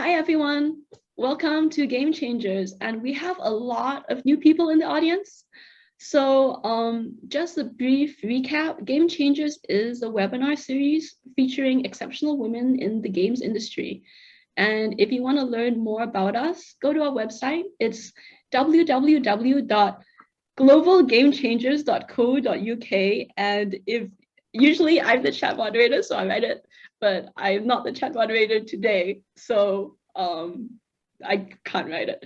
Hi everyone, welcome to Game Changers, and we have a lot of new people in the audience. So just a brief recap, Game Changers is a webinar series featuring exceptional women in the games industry. And if you want to learn more about us, go to our website. It's www.globalgamechangers.co.uk. And usually I'm the chat moderator, so I write it, but I'm not the chat moderator today, so I can't write it.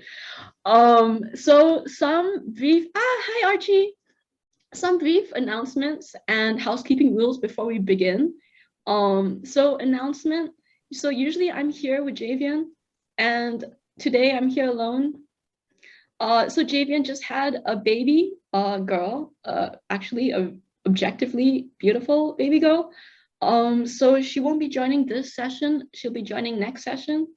So some brief, hi Archie. Some brief announcements and housekeeping rules before we begin. So usually I'm here with Javian, and today I'm here alone. So Javian just had a baby girl, actually a objectively beautiful baby girl. So she won't be joining this session. She'll be joining next session.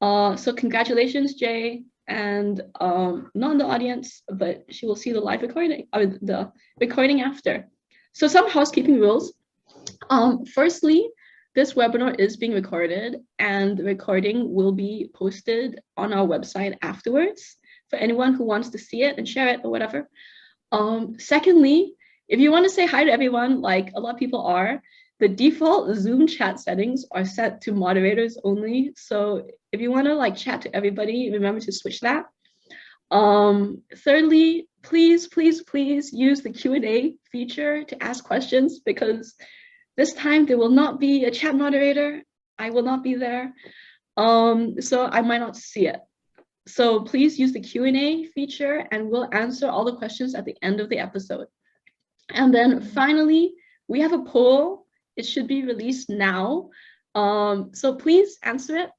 So congratulations, Jay, and not in the audience, but she will see the live recording or the recording after. So some housekeeping rules. Firstly, this webinar is being recorded, and the recording will be posted on our website afterwards for anyone who wants to see it and share it or whatever. Secondly, if you want to say hi to everyone, like a lot of people are, the default Zoom chat settings are set to moderators only. So if you want to like chat to everybody, remember to switch that. Thirdly, please use the Q&A feature to ask questions, because this time there will not be a chat moderator. I will not be there. So I might not see it. So please use the Q&A feature and we'll answer all the questions at the end of the episode. And then finally, we have a poll. It should be released now. So please answer it.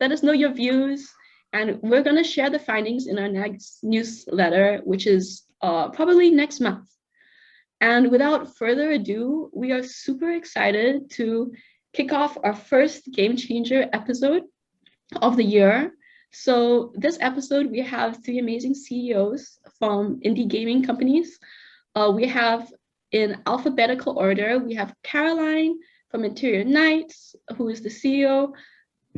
Let us know your views. And we're going to share the findings in our next newsletter, which is probably next month. And without further ado, we are super excited to kick off our first Game Changer episode of the year. So this episode, we have three amazing CEOs from indie gaming companies. We have, in alphabetical order, we have Caroline from Interior Nights, who is the CEO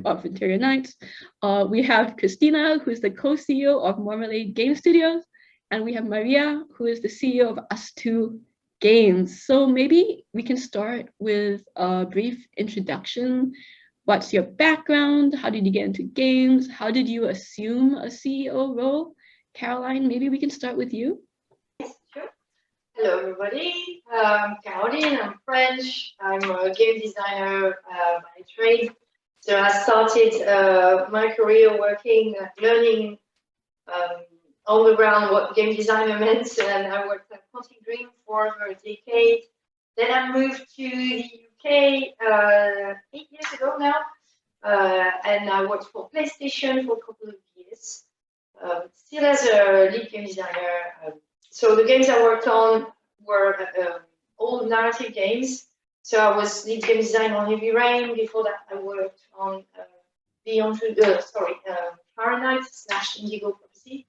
of Interior Nights. We have Cristina, who is the co-CEO of Marmalade Game Studio. And we have Maria, who is the CEO of ustwo Games. So maybe we can start with a brief introduction. What's your background? How did you get into games? How did you assume a CEO role? Caroline, maybe we can start with you. Yes, sure. Hello, everybody. Caroline, I'm French. I'm a game designer by trade. So I started my career working, learning on the ground what game designer meant, and I worked at Quantic Dream for over a decade. Then I moved to the UK 8 years ago now, and I worked for PlayStation for a couple of years, still as a lead game designer. So the games I worked on were all narrative games. So I was lead game designer on Heavy Rain. Before that, I worked on Fahrenheit / Indigo Prophecy.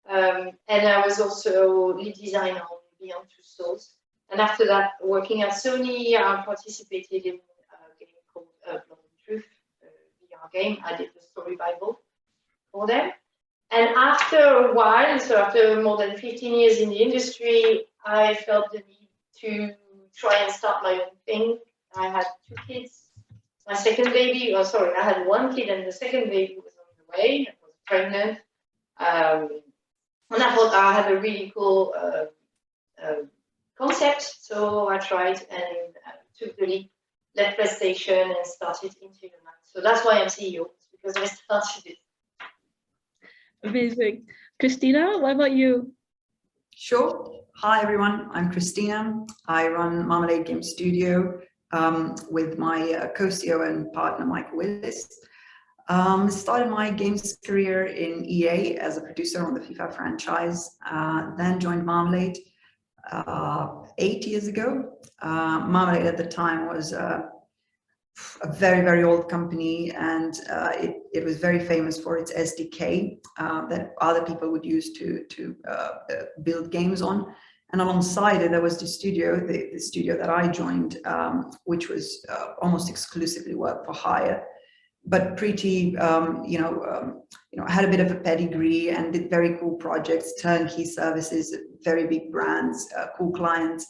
And I was also lead designer on Beyond Two Souls. And after that, working at Sony, I participated in a game called Blood and Truth, VR game. I did the story Bible for them. And after a while, so after more than 15 years in the industry, I felt the need to try and start my own thing. I had 2 kids. My second baby, I had 1 kid and the second baby was on the way. I was pregnant. And I thought I had a really cool concept. So I tried and took the leap, left PlayStation and started Interior Nights. So that's why I'm CEO, because I started it. Amazing. Christina, what about you? Sure. Hi, everyone. I'm Cristina. I run Marmalade Game Studio with my co-CEO and partner, Michael Willis. Started my games career in EA as a producer on the FIFA franchise, then joined Marmalade 8 years ago. Marmalade at the time was a very, very old company, and it was very famous for its SDK that other people would use to build games on. And alongside it, there was the studio that I joined, which was almost exclusively work for hire. but pretty, had a bit of a pedigree and did very cool projects, turnkey services, very big brands, cool clients.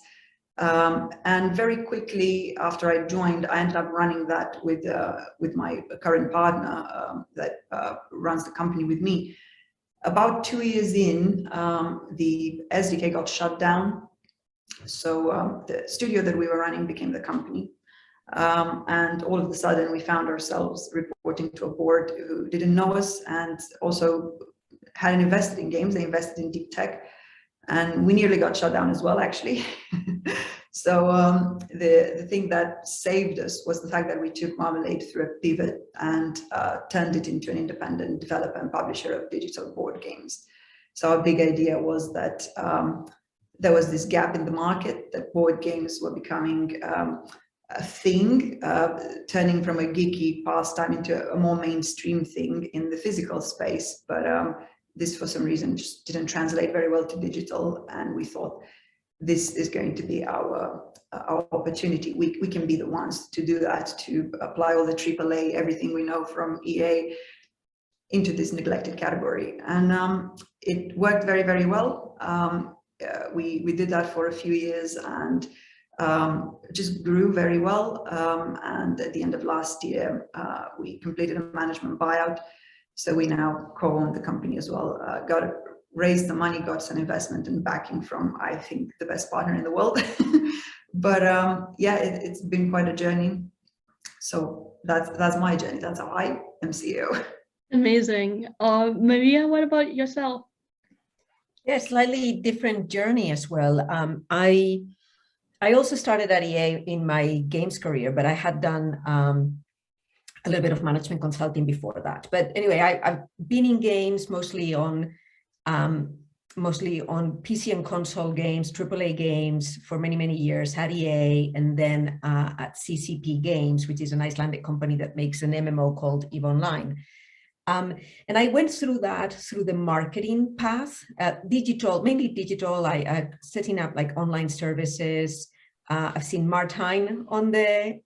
And very quickly after I joined, I ended up running that with my current partner that runs the company with me. About 2 years in, the SDK got shut down. So the studio that we were running became the company. And all of a sudden we found ourselves reporting to a board who didn't know us and also hadn't invested in games. They invested in deep tech, and we nearly got shut down as well, actually. So the thing that saved us was the fact that we took Marmalade through a pivot and turned it into an independent developer and publisher of digital board games. So our big idea was that there was this gap in the market, that board games were becoming a thing, turning from a geeky pastime into a more mainstream thing in the physical space. But this, for some reason, just didn't translate very well to digital. And we thought this is going to be our opportunity. We can be the ones to do that, to apply all the AAA, everything we know from EA into this neglected category. And it worked very, very well. We did that for a few years and just grew very well. And at the end of last year, we completed a management buyout. So we now co-own the company as well. Raised the money, got some investment and backing from, I think, the best partner in the world. But yeah, it's been quite a journey. So that's my journey. That's how I am CEO. Amazing. Maria, what about yourself? Yeah, slightly different journey as well. I also started at EA in my games career, but I had done a little bit of management consulting before that. But anyway, I've been in games mostly on PC and console games, AAA games for many, many years at EA, and then at CCP Games, which is an Icelandic company that makes an MMO called EVE Online. And I went through the marketing path, mainly digital. I setting up like online services. I've seen Martijn on the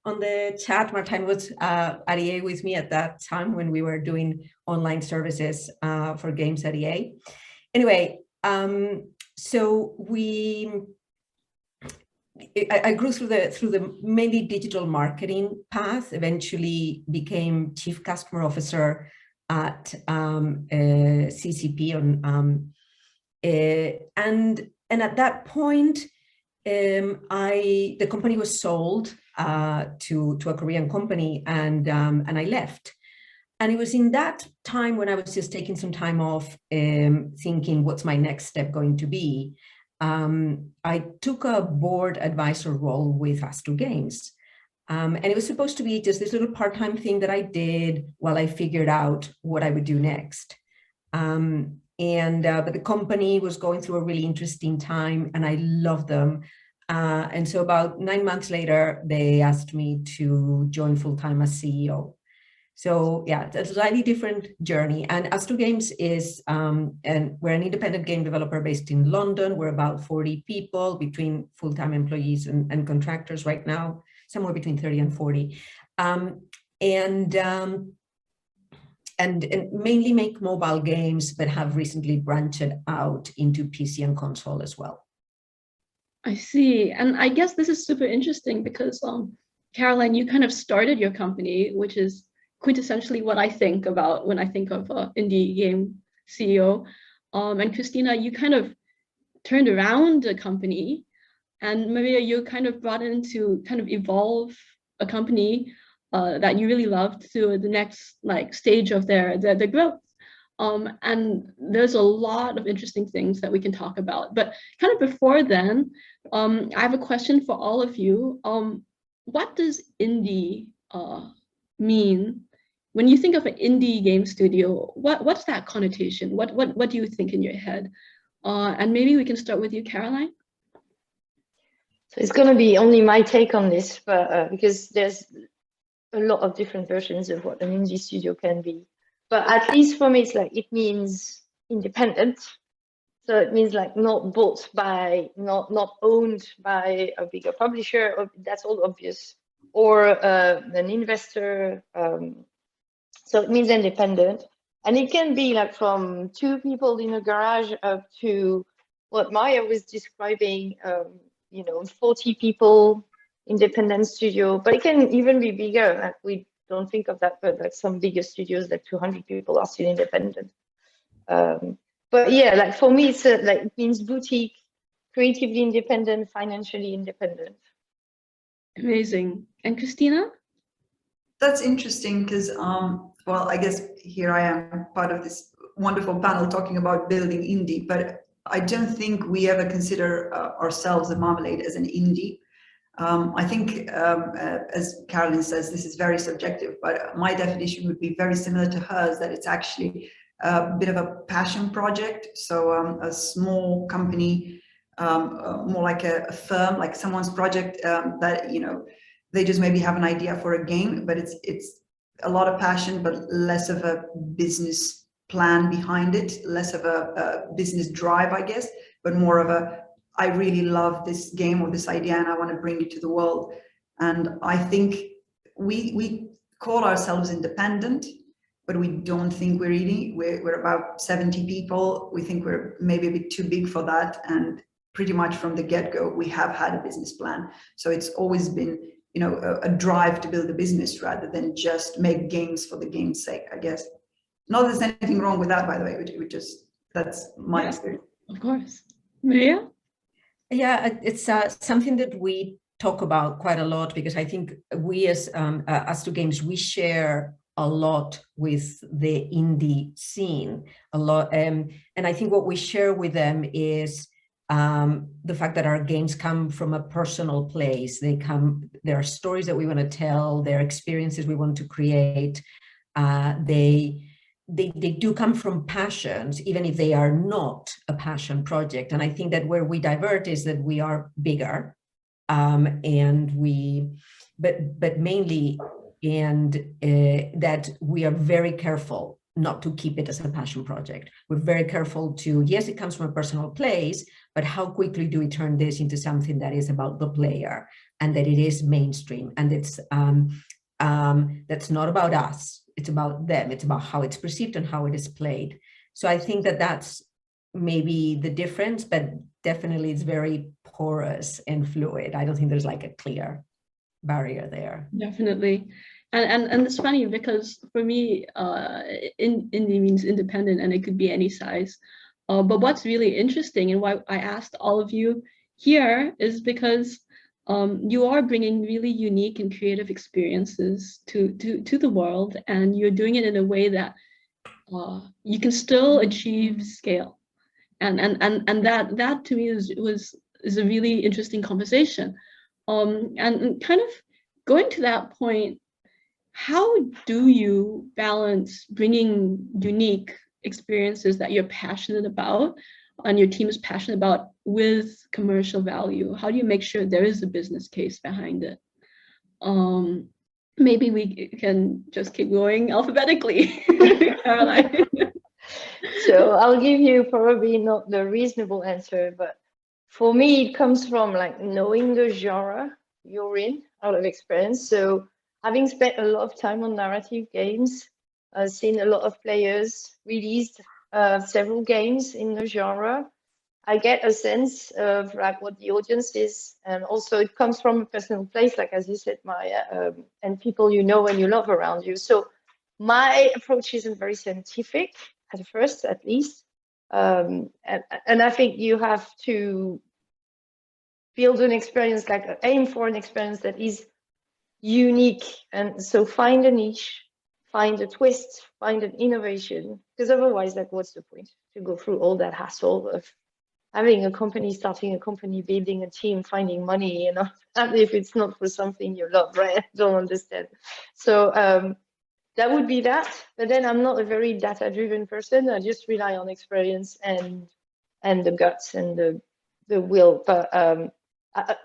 chat. Martijn was at EA with me at that time when we were doing online services for games at EA. Anyway, so I grew through the mainly digital marketing path. Eventually became chief customer officer at CCP and at that point. The company was sold to a Korean company, and I left. And it was in that time when I was just taking some time off, thinking, what's my next step going to be? I took a board advisor role with ustwo Games. And it was supposed to be just this little part-time thing that I did while I figured out what I would do next. But the company was going through a really interesting time and I loved them. And so about 9 months later, they asked me to join full-time as CEO. So yeah, that's a slightly different journey. And ustwo Games is, and we're an independent game developer based in London. We're about 40 people between full-time employees and contractors right now, somewhere between 30 and 40. And mainly make mobile games, but have recently branched out into PC and console as well. I see. And I guess this is super interesting because Caroline, you kind of started your company, which is quintessentially what I think about when I think of indie game CEO. And Cristina, you kind of turned around the company, and Maria, you kind of brought in to kind of evolve a company that you really loved to the next stage of their growth. And there's a lot of interesting things that we can talk about. But kind of before then, I have a question for all of you. What does indie mean? When you think of an indie game studio, what's that connotation? What do you think in your head? And maybe we can start with you, Caroline. So it's going to be only my take on this, but because there's a lot of different versions of what an indie studio can be. But at least for me, it's it means independent. So it means not bought by, not owned by a bigger publisher. That's all obvious. Or an investor, So it means independent. And it can be like from 2 people in a garage up to what Maya was describing, 40 people independent studio, but it can even be bigger. Like we don't think of that, but like some bigger studios, like 200 people are still independent. But yeah, like for me, it's like it means boutique, creatively independent, financially independent. Amazing. And Cristina? That's interesting because, well, I guess here I am part of this wonderful panel talking about building indie, but I don't think we ever consider ourselves at Marmalade as an indie. I think, as Caroline says, this is very subjective, but my definition would be very similar to hers, that it's actually a bit of a passion project. So a small company, more like a firm, like someone's project that, they just maybe have an idea for a game, but it's a lot of passion, but less of a business plan behind it, less of a business drive, I guess, but more of a, I really love this game or this idea and I want to bring it to the world. And I think we call ourselves independent, but we don't think we're indie. We're about 70 people. We think we're maybe a bit too big for that. And pretty much from the get-go, we have had a business plan. So it's always been, a drive to build a business rather than just make games for the game's sake, I guess. Not that there's anything wrong with that, by the way. That's my experience. Of course. Maria? Yeah, it's something that we talk about quite a lot, because I think we as ustwo Games, we share a lot with the indie scene, a lot. And I think what we share with them is the fact that our games come from a personal place. There are stories that we want to tell, there are experiences we want to create. They do come from passions, even if they are not a passion project. And I think that where we divert is that we are bigger, but mainly, that we are very careful not to keep it as a passion project. We're very careful to, yes, it comes from a personal place, but how quickly do we turn this into something that is about the player and that it is mainstream, and it's that's not about us. It's about them. It's about how it's perceived and how it is played. So I think that that's maybe the difference, but definitely it's very porous and fluid. I don't think there's like a clear barrier there. Definitely. And it's funny because for me, indie means independent, and it could be any size. But what's really interesting and why I asked all of you here is because you are bringing really unique and creative experiences to the world, and you're doing it in a way that you can still achieve scale, and that to me is a really interesting conversation, and kind of going to that point. How do you balance bringing unique experiences that you're passionate about and your team is passionate about with commercial value? How do you make sure there is a business case behind it? Maybe we can just keep going alphabetically. Caroline. So I'll give you probably not the reasonable answer, but for me, it comes from like knowing the genre you're in out of experience. So having spent a lot of time on narrative games, seen a lot of players released several games in the genre, I get a sense of like what the audience is, and also it comes from a personal place, like as you said, Maya, and people you know and you love around you. So my approach isn't very scientific at first, at least, and I think you have to build an experience, like aim for an experience that is unique, and so find a niche, find a twist, find an innovation, because otherwise, like, what's the point to go through all that hassle of having a company, starting a company, building a team, finding money, if it's not for something you love, right? I don't understand. So that would be that. But then I'm not a very data-driven person. I just rely on experience and the guts and the will. But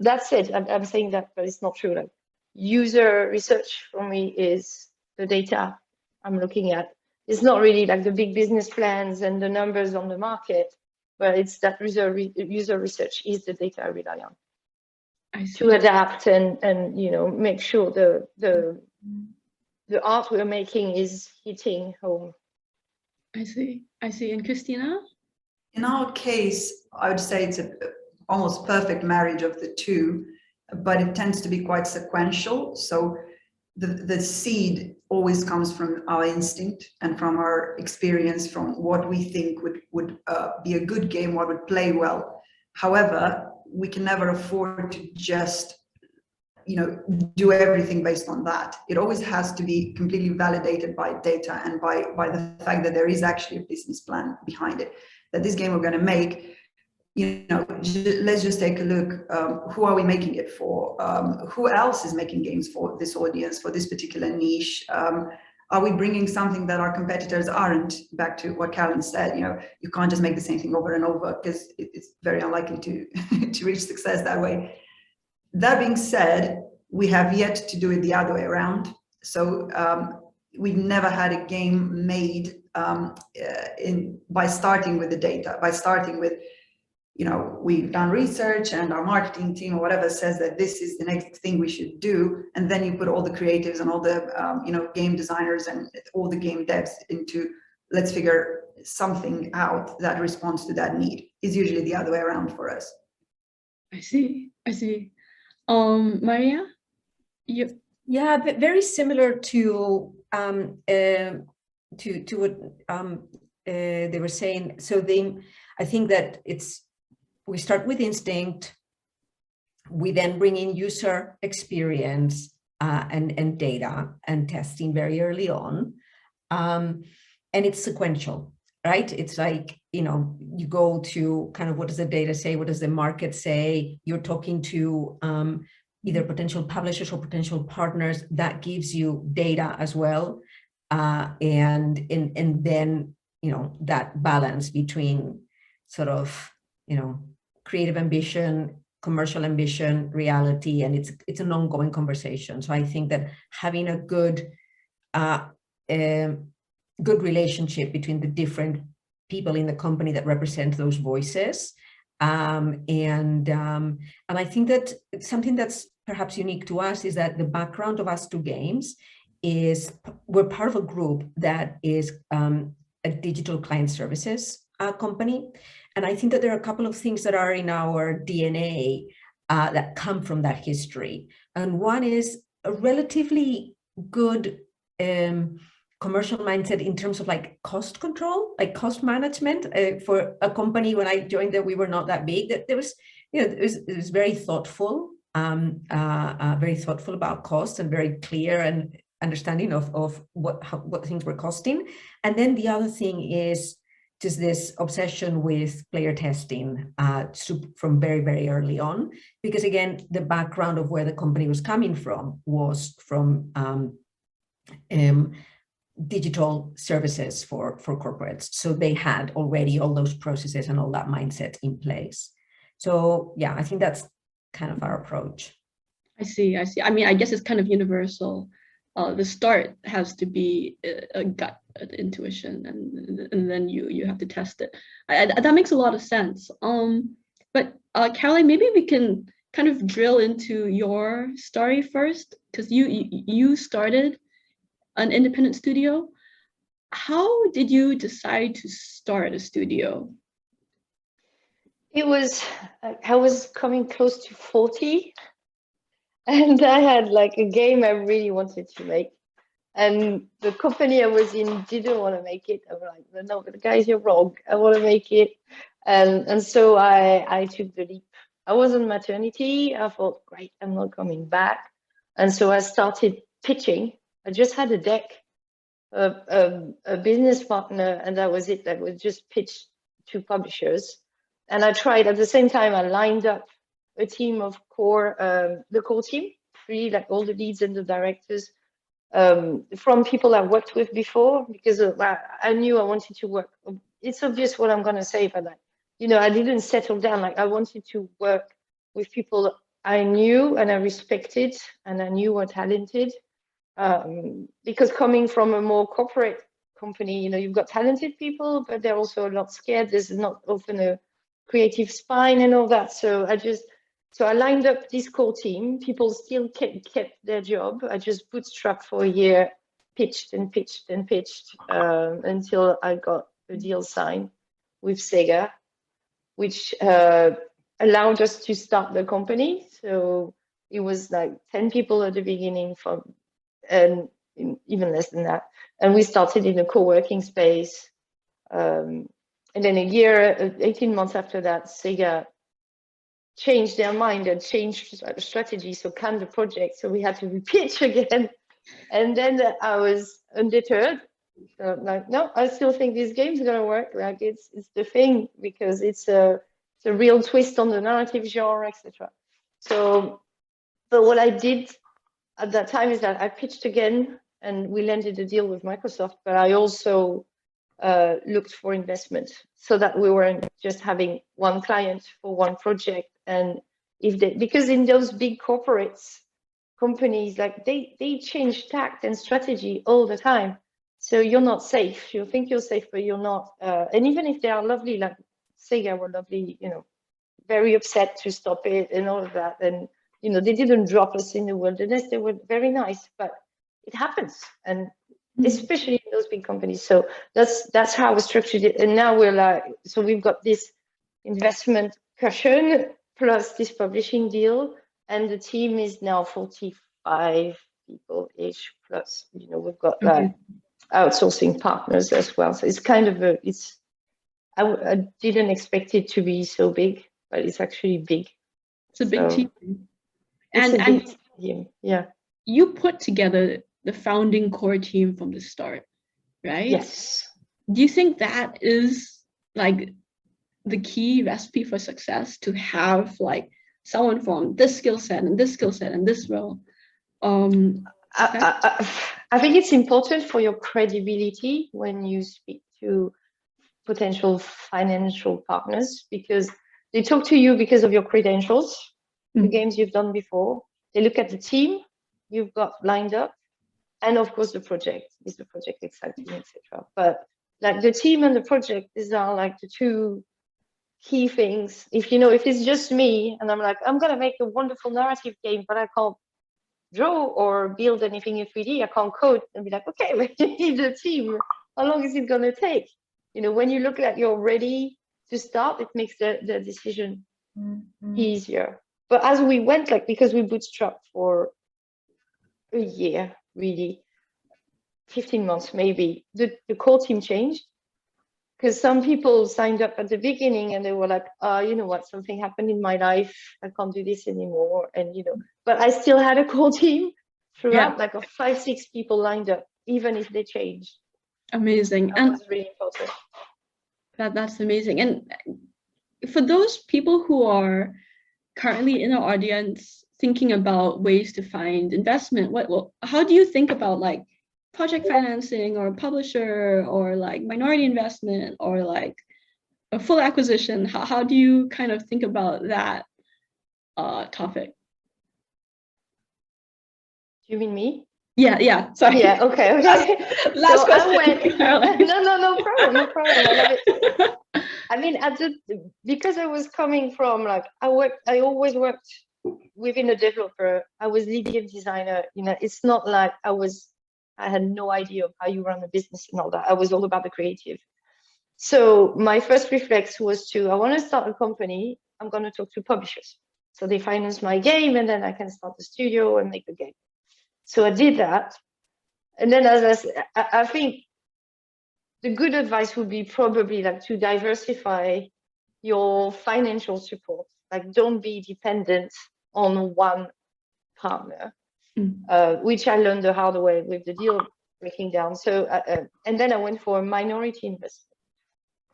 that said, I'm saying that, but it's not true. Like, user research for me is the data I'm looking at. It's not really like the big business plans and the numbers on the market, but it's that user research is the data I rely on to adapt and make sure the the art we're making is hitting home. I see. And Cristina? In our case, I would say it's a almost perfect marriage of the two, but it tends to be quite sequential. So the seed always comes from our instinct and from our experience, from what we think would be a good game, what would play well. However, we can never afford to just do everything based on that. It always has to be completely validated by data and by the fact that there is actually a business plan behind it, that this game we're going to make, let's just take a look. Who are we making it for? Who else is making games for this audience, for this particular niche? Are we bringing something that our competitors aren't? Back to what Caroline said, you can't just make the same thing over and over, because it's very unlikely to reach success that way. That being said, we have yet to do it the other way around. So we've never had a game made by starting with the data, by starting with, we've done research and our marketing team or whatever says that this is the next thing we should do. And then you put all the creatives and all the, game designers and all the game devs into, let's figure something out that responds to that need. Is usually the other way around for us. I see. Maria? Yeah, very similar to what they were saying. So I think that we start with instinct, we then bring in user experience and data and testing very early on, and it's sequential, right? It's like, you go to kind of, what does the data say? What does the market say? You're talking to either potential publishers or potential partners. That gives you data as well. And then, that balance between sort of, creative ambition, commercial ambition, reality, and it's an ongoing conversation. So I think that having a good relationship between the different people in the company that represent those voices, and I think that something that's perhaps unique to us is that the background of ustwo Games is we're part of a group that is a digital client services company. And I think that there are a couple of things that are in our DNA that come from that history. And one is a relatively good commercial mindset in terms of like cost control, like cost management. For a company, when I joined that, we were not that big. That there was, it was very thoughtful, very thoughtful about costs and very clear and understanding of what things were costing. And then the other thing is just this obsession with player testing from very, very early on, because again, the background of where the company was coming from was from digital services for corporates. So they had already all those processes and all that mindset in place. So yeah, I think that's kind of our approach. I see. I mean, I guess it's kind of universal. The start has to be a gut intuition, and then you have to test it. That makes a lot of sense. But Caroline, maybe we can kind of drill into your story first, because you started an independent studio. How did you decide to start a studio? It was, I was coming close to 40. And I had like a game I really wanted to make. And the company I was in didn't want to make it. I was like, no, but guys, you're wrong. I want to make it. And so I took the leap. I was on maternity. I thought, great, I'm not coming back. And so I started pitching. I just had a deck, a business partner, and that was it. That was just pitched to publishers. And I tried at the same time, I lined up a team of the core team, like all the leads and the directors, from people I worked with before, because I knew I wanted to work. It's obvious what I'm going to say, but I didn't settle down. Like I wanted to work with people I knew and I respected and I knew were talented. Because coming from a more corporate company, you've got talented people, but they're also a lot scared. There's not often a creative spine and all that. So I lined up this core team. People still kept their job. I just bootstrapped for a year pitched and pitched and pitched until I got a deal signed with Sega, which allowed us to start the company. So it was like 10 people at the beginning, and even less than that. And we started in a co-working space. And then 18 months after that, Sega changed their mind and changed strategy, so canned the project. So we had to repitch again. And then I was undeterred. So like, no, I still think this game's gonna work. Like it's the thing, because it's a real twist on the narrative genre, etc. So, but what I did at that time is that I pitched again, and we landed a deal with Microsoft. But I also looked for investment, so that we weren't just having one client for one project. And because in those big companies, like they change tact and strategy all the time. So you're not safe. You think you're safe, but you're not. And even if they are lovely, like Sega were lovely, very upset to stop it and all of that. And they didn't drop us in the wilderness. They were very nice, but it happens, and especially in those big companies. So that's how we structured it. And now we're like, so we've got this investment cushion plus this publishing deal, and the team is now 45 people-ish, plus we've got like outsourcing partners as well. So it's kind of I didn't expect it to be so big, but it's actually big. It's a big team. It's a big team. Yeah. You put together the founding core team from the start, right? Yes. Do you think that is like the key recipe for success, to have like someone from this skill set and this skill set and this role? I think it's important for your credibility when you speak to potential financial partners, because they talk to you because of your credentials, the games you've done before. They look at the team you've got lined up, and of course the project. Is the project exciting, etc. But like the team and the project, these are like the two key things. If it's just me and I'm like, I'm gonna make a wonderful narrative game, but I can't draw or build anything in 3D, I can't code, and be like, okay, we need a team. How long is it gonna take? When you look like you're ready to start, it makes the decision easier. But as we went, like, because we bootstrapped for a year, really, 15 months maybe, the core team changed. Because some people signed up at the beginning and they were like, you know what, something happened in my life, I can't do this anymore. And but I still had a core team throughout, like of 5-6 people lined up, even if they changed. Amazing. That and was really important. That's amazing. And for those people who are currently in our audience thinking about ways to find investment, how do you think about like project financing or publisher or like minority investment or like a full acquisition? How do you kind of think about that topic? Do you mean me? Yeah, sorry. Yeah, okay. Last so question. I went, no problem. I love it. I mean, because I was coming from like, I always worked within a developer. I was lead game designer. It's not like I had no idea of how you run a business and all that. I was all about the creative. So my first reflex was I want to start a company. I'm going to talk to publishers. So they finance my game, and then I can start the studio and make the game. So I did that. And then I think the good advice would be probably like to diversify your financial support. Like, don't be dependent on one partner, which I learned the hard way with the deal breaking down. So, and then I went for a minority investment.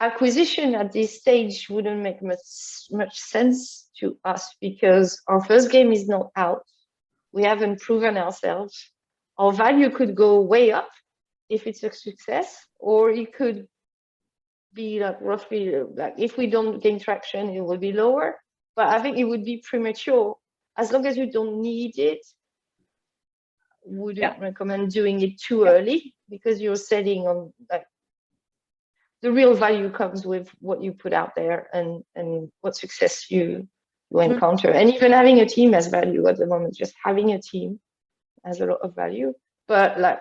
Acquisition at this stage wouldn't make much sense to us, because our first game is not out. We haven't proven ourselves. Our value could go way up if it's a success, or it could be like roughly, like if we don't gain traction, it will be lower. But I think it would be premature. As long as you don't need it, wouldn't recommend doing it too early, because you're setting on like the real value comes with what you put out there and what success you encounter. And even having a team has value at the moment. Just having a team has a lot of value. But like,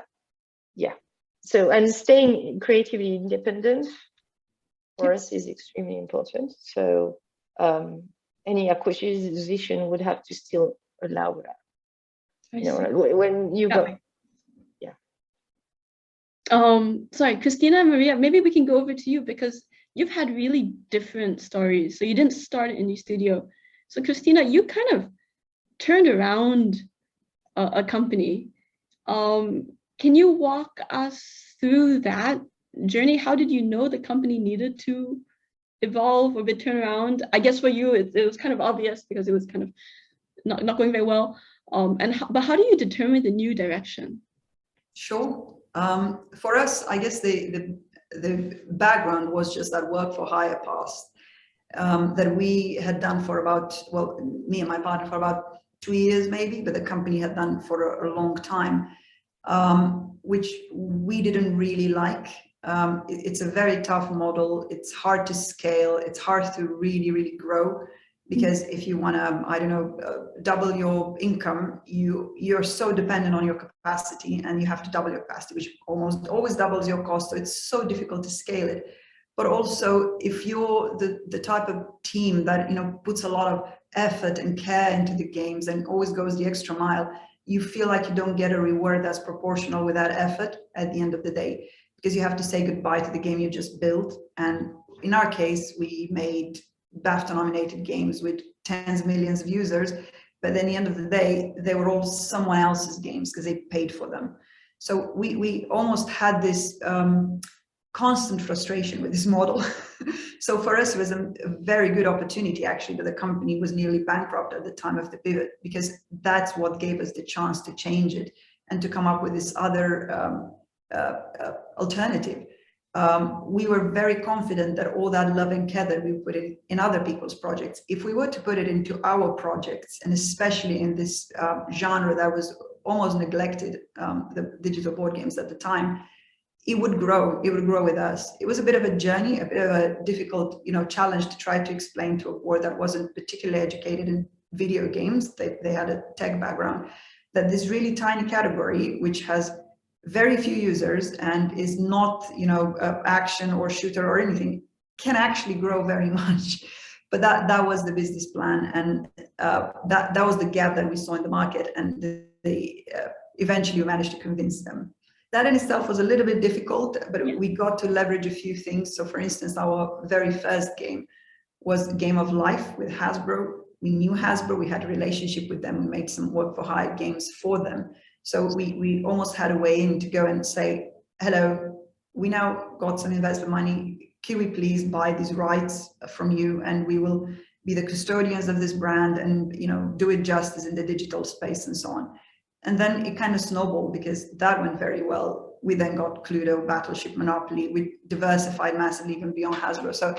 yeah. So, and staying creatively independent for us is extremely important. So any acquisition would have to still allow that. When you got, yeah. Sorry, Cristina and Maria, maybe we can go over to you because you've had really different stories. So you didn't start in your studio. So Cristina, you kind of turned around a company. Can you walk us through that journey? How did you know the company needed to evolve or be turned around? I guess for you, it was kind of obvious because it was kind of not going very well. But how do you determine the new direction? Sure. For us, I guess the background was just that work for hire past that we had done for about, well, me and my partner for about 2 years maybe, but the company had done for a long time, which we didn't really like. It's a very tough model. It's hard to scale. It's hard to really grow, because if you want to, I don't know, double your income, you're so dependent on your capacity, and you have to double your capacity, which almost always doubles your cost. So it's so difficult to scale it. But also, if you're the type of team that, you know, puts a lot of effort and care into the games and always goes the extra mile, you feel like you don't get a reward that's proportional with that effort at the end of the day, because you have to say goodbye to the game you just built. And in our case, we made BAFTA-nominated games with tens of millions of users, but then at the end of the day, they were all someone else's games because they paid for them. So we almost had this constant frustration with this model. So for us, it was a very good opportunity, actually, that the company was nearly bankrupt at the time of the pivot, because that's what gave us the chance to change it and to come up with this other alternative. We were very confident that all that love and care that we put in other people's projects, if we were to put it into our projects, and especially in this genre that was almost neglected, the digital board games at the time, it would grow. It would grow with us. It was a bit of a journey, a bit of a difficult, you know, challenge to try to explain to a board that wasn't particularly educated in video games. They had a tech background, that this really tiny category, which has very few users and is not, you know, action or shooter or anything, can actually grow very much. But that was the business plan, and that was the gap that we saw in the market, and eventually we managed to convince them. That in itself was a little bit difficult, but we got to leverage a few things. So for instance, our very first game was Game of Life with Hasbro. We knew Hasbro, we had a relationship with them, we made some work for hire games for them. So we almost had a way in to go and say, hello, we now got some investment money. Can we please buy these rights from you? And we will be the custodians of this brand and, you know, do it justice in the digital space and so on. And then it kind of snowballed, because that went very well. We then got Cluedo, Battleship, Monopoly. We diversified massively even beyond Hasbro. So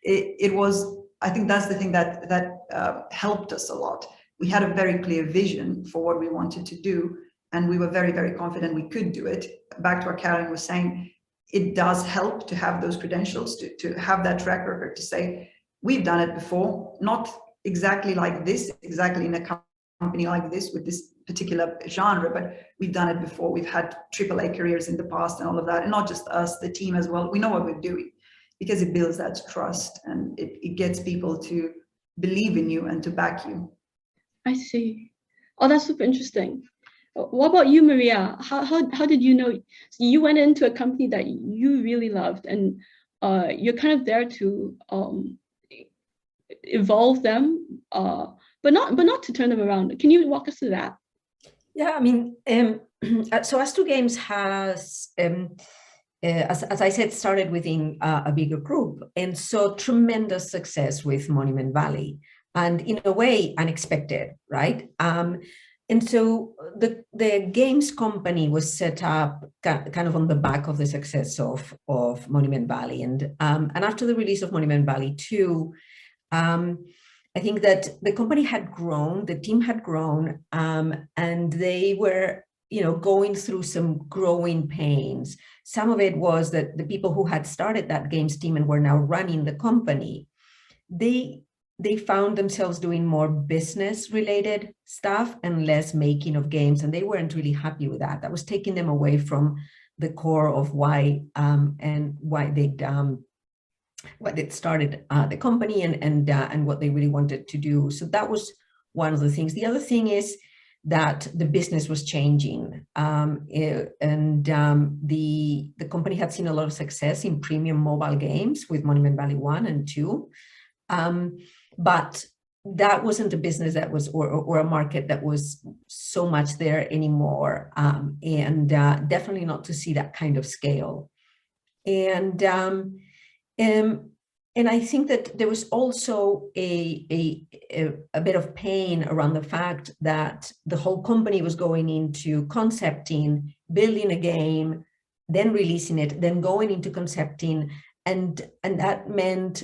it was, I think that's the thing that helped us a lot. We had a very clear vision for what we wanted to do, and we were very, very confident we could do it. Back to what Caroline was saying, it does help to have those credentials, to have that track record, to say, we've done it before, not exactly like this, exactly in a company like this with this particular genre, but we've done it before. We've had AAA careers in the past and all of that, and not just us, the team as well. We know what we're doing, because it builds that trust, and it gets people to believe in you and to back you. I see. Oh, that's super interesting. What about you, Maria? How did you know? So you went into a company that you really loved, and you're kind of there to evolve them, but not to turn them around. Can you walk us through that? Yeah, I mean, so ustwo Games has, as I said, started within a bigger group, and so tremendous success with Monument Valley, and in a way unexpected, right? And so the games company was set up kind of on the back of the success of Monument Valley, and after the release of Monument Valley 2, I think that the company had grown, the team had grown, and they were, you know, going through some growing pains. Some of it was that the people who had started that games team and were now running the company, they found themselves doing more business related stuff and less making of games, and they weren't really happy with that. That was taking them away from the core of why and why they'd started the company and what they really wanted to do. So that was one of the things. The other thing is that the business was changing, the company had seen a lot of success in premium mobile games with Monument Valley 1 and 2, but that wasn't a business that was, or a market that was so much there anymore, and definitely not to see that kind of scale. And I think that there was also a bit of pain around the fact that the whole company was going into concepting, building a game, then releasing it, then going into concepting, and that meant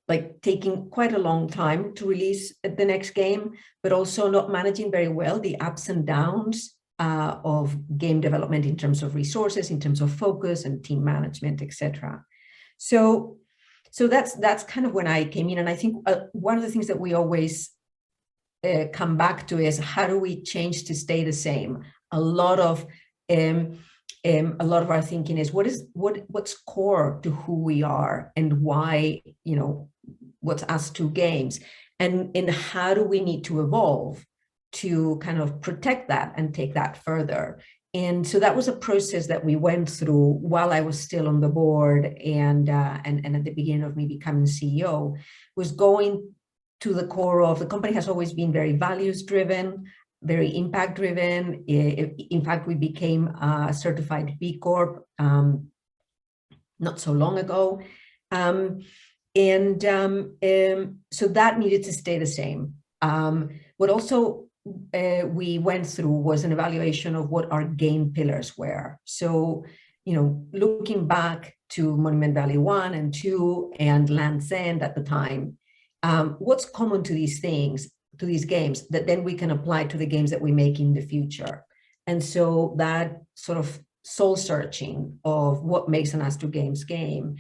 like taking quite a long time to release the next game, but also not managing very well the ups and downs of game development in terms of resources, in terms of focus and team management, etc. So that's kind of when I came in, and I think one of the things that we always come back to is how do we change to stay the same? A lot of our thinking is what's core to who we are and why, what's us to games, and how do we need to evolve to kind of protect that and take that further. And so that was a process that we went through while I was still on the board, and at the beginning of me becoming CEO, was going to the core of the company. Has always been very values driven, very impact driven. In fact, we became a certified B Corp not so long ago. So that needed to stay the same. What also we went through was an evaluation of what our game pillars were. So, looking back to Monument Valley 1 and 2 and Land's End at the time, what's common to these things, to these games, that then we can apply to the games that we make in the future. And so that sort of soul searching of what makes an Us to Games game.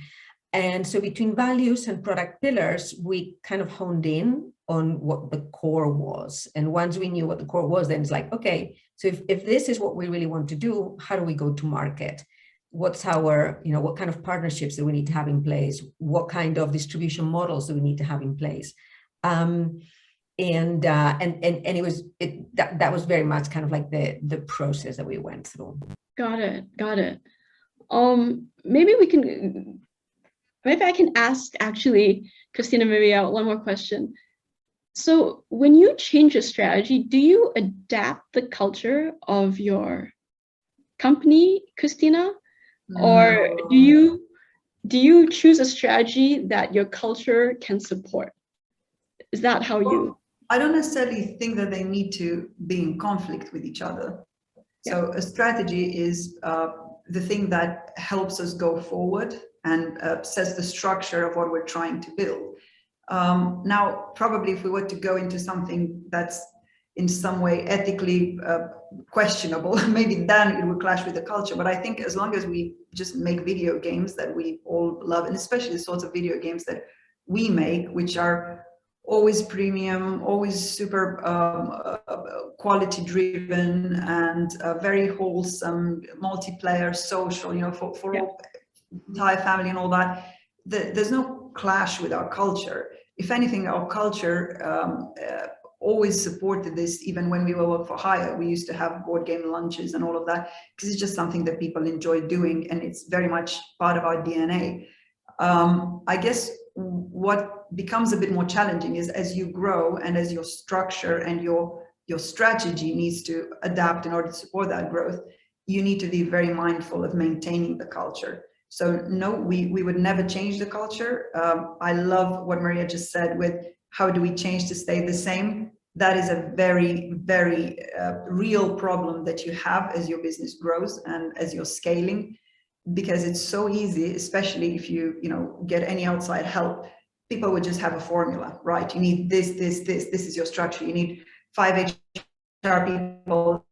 And so between values and product pillars, we kind of honed in on what the core was. And once we knew what the core was, then it's like, okay, so if this is what we really want to do, how do we go to market? What's our, what kind of partnerships do we need to have in place? What kind of distribution models do we need to have in place? That was very much kind of like the process that we went through. Got it. Maybe I can ask actually Cristina Mereuta one more question. So when you change your strategy, do you adapt the culture of your company, Cristina? Or do you choose a strategy that your culture can support? Is that how you? I don't necessarily think that they need to be in conflict with each other. So a strategy is the thing that helps us go forward and sets the structure of what we're trying to build. Now, probably if we were to go into something that's in some way ethically questionable, maybe then it would clash with the culture. But I think as long as we just make video games that we all love, and especially the sorts of video games that we make, which are always premium, always super quality driven, and very wholesome, multiplayer, social, for all entire family and all that, there's no clash with our culture. If anything, our culture always supported this. Even when we were work for hire, we used to have board game lunches and all of that, because it's just something that people enjoy doing, and it's very much part of our DNA. I guess what becomes a bit more challenging is as you grow and as your structure and your strategy needs to adapt in order to support that growth, you need to be very mindful of maintaining the culture. So no, we would never change the culture. I love what Maria just said with how do we change to stay the same? That is a very, very real problem that you have as your business grows and as you're scaling, because it's so easy, especially if you get any outside help. People would just have a formula, right? You need this is your structure. You need 5 HR people,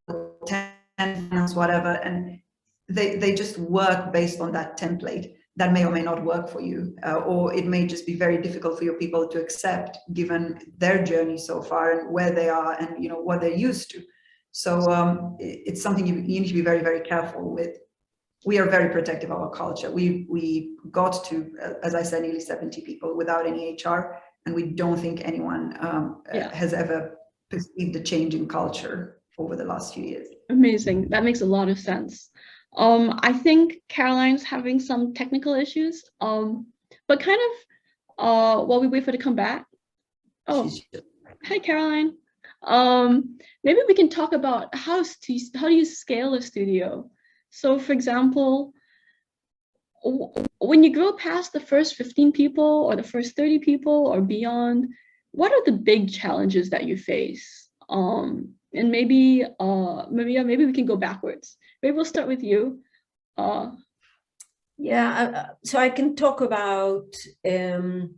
10 finance, whatever, and they just work based on that template that may or may not work for you, or it may just be very difficult for your people to accept given their journey so far and where they are and what they're used to. So it's something you need to be very, very careful with. We are very protective of our culture. We got to, as I said, nearly 70 people without any HR, and we don't think anyone has ever perceived a change in culture over the last few years. Amazing. That makes a lot of sense. I think Caroline's having some technical issues, but kind of while we wait for her to come back. Oh, hi, Caroline. Maybe we can talk about how do you scale a studio? So, for example, when you grow past the first 15 people or the first 30 people or beyond, what are the big challenges that you face? And maybe, Maria, maybe we can go backwards. Maybe we'll start with you. So I can talk about, it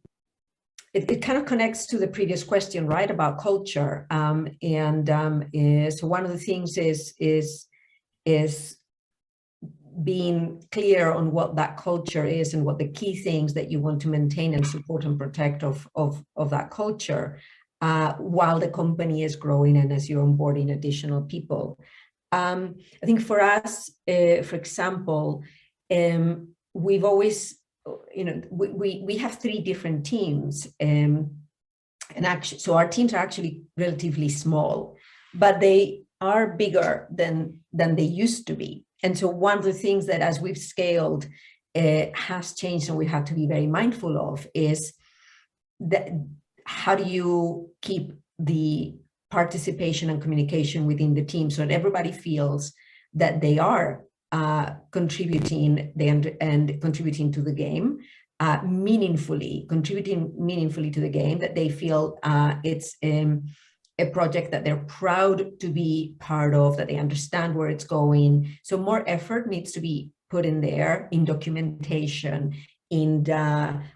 kind of connects to the previous question, right, about culture. So one of the things is being clear on what that culture is and what the key things that you want to maintain and support and protect of that culture while the company is growing and as you're onboarding additional people. I think for us, for example, we've always, we have 3 different teams, and actually, so our teams are actually relatively small, but they are bigger than they used to be. And so one of the things that as we've scaled has changed and we have to be very mindful of is that how do you keep the participation and communication within the team so that everybody feels that they are contributing and contributing to the game contributing meaningfully to the game, that they feel it's a project that they're proud to be part of, that they understand where it's going. So more effort needs to be put in there in documentation, in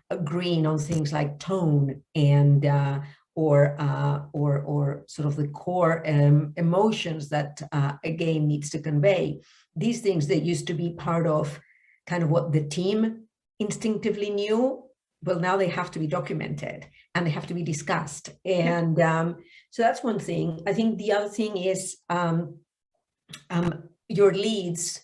agreeing on things like tone and or sort of the core emotions that a game needs to convey. These things that used to be part of kind of what the team instinctively knew, well, now they have to be documented and they have to be discussed. And so that's one thing. I think the other thing is your leads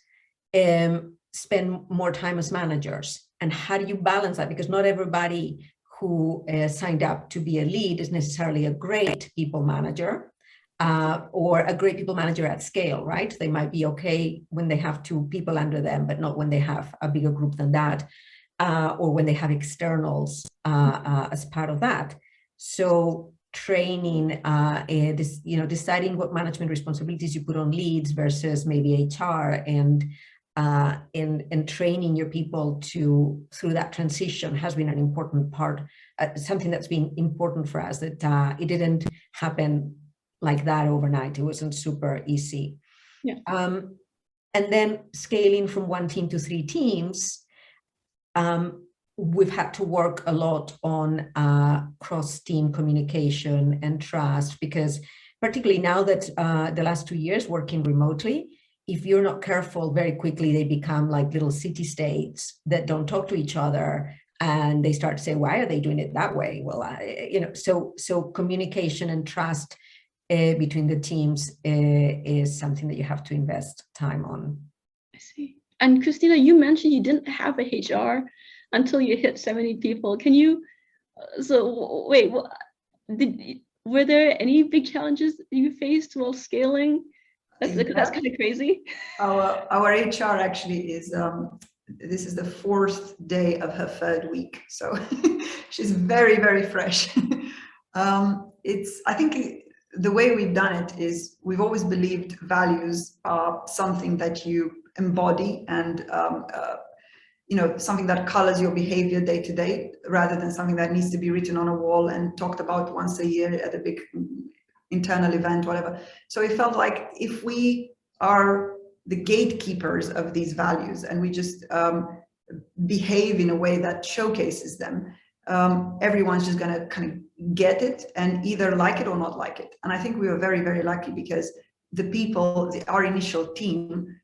spend more time as managers. And how do you balance that? Because not everybody who signed up to be a lead is necessarily a great people manager or a great people manager at scale, right? They might be okay when they have 2 people under them, but not when they have a bigger group than that, or when they have externals as part of that. So training, deciding what management responsibilities you put on leads versus maybe HR, and training your people through that transition has been an important part, something that's been important for us, that it didn't happen like that overnight. It wasn't super easy. Yeah. And then scaling from 1 team to 3 teams, we've had to work a lot on cross-team communication and trust, because particularly now that the last 2 years working remotely, if you're not careful, very quickly they become like little city-states that don't talk to each other, and they start to say, why are they doing it that way? Well, so communication and trust between the teams is something that you have to invest time on. I see. And Cristina, you mentioned you didn't have a HR until you hit 70 people. Can you, so wait, were there any big challenges you faced while scaling? That's kind of crazy. Our HR actually is, this is the 4th day of her 3rd week. So she's very, very fresh. I think the way we've done it is we've always believed values are something that you embody and something that colors your behavior day to day, rather than something that needs to be written on a wall and talked about once a year at a big internal event, whatever. So it felt like if we are the gatekeepers of these values and we just behave in a way that showcases them, everyone's just going to kind of get it and either like it or not like it. And I think we were very, very lucky because the people, our initial team,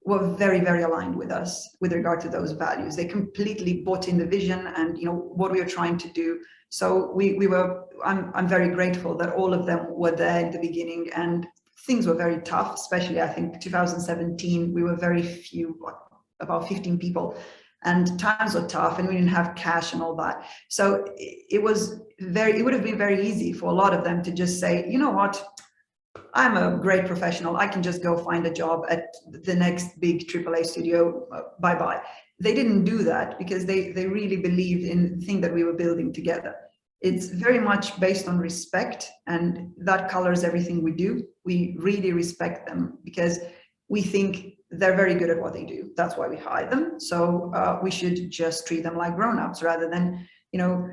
were very, very aligned with us with regard to those values. They completely bought in the vision and what we were trying to do. So I'm very grateful that all of them were there in the beginning and things were very tough, especially I think 2017, we were very few, about 15 people, and times were tough and we didn't have cash and all that. So it would have been very easy for a lot of them to just say, you know what, I'm a great professional, I can just go find a job at the next big AAA studio, bye-bye. They didn't do that because they really believed in the thing that we were building together. It's very much based on respect, and that colors everything we do. We really respect them because we think they're very good at what they do. That's why we hire them. So we should just treat them like grown-ups rather than, you know,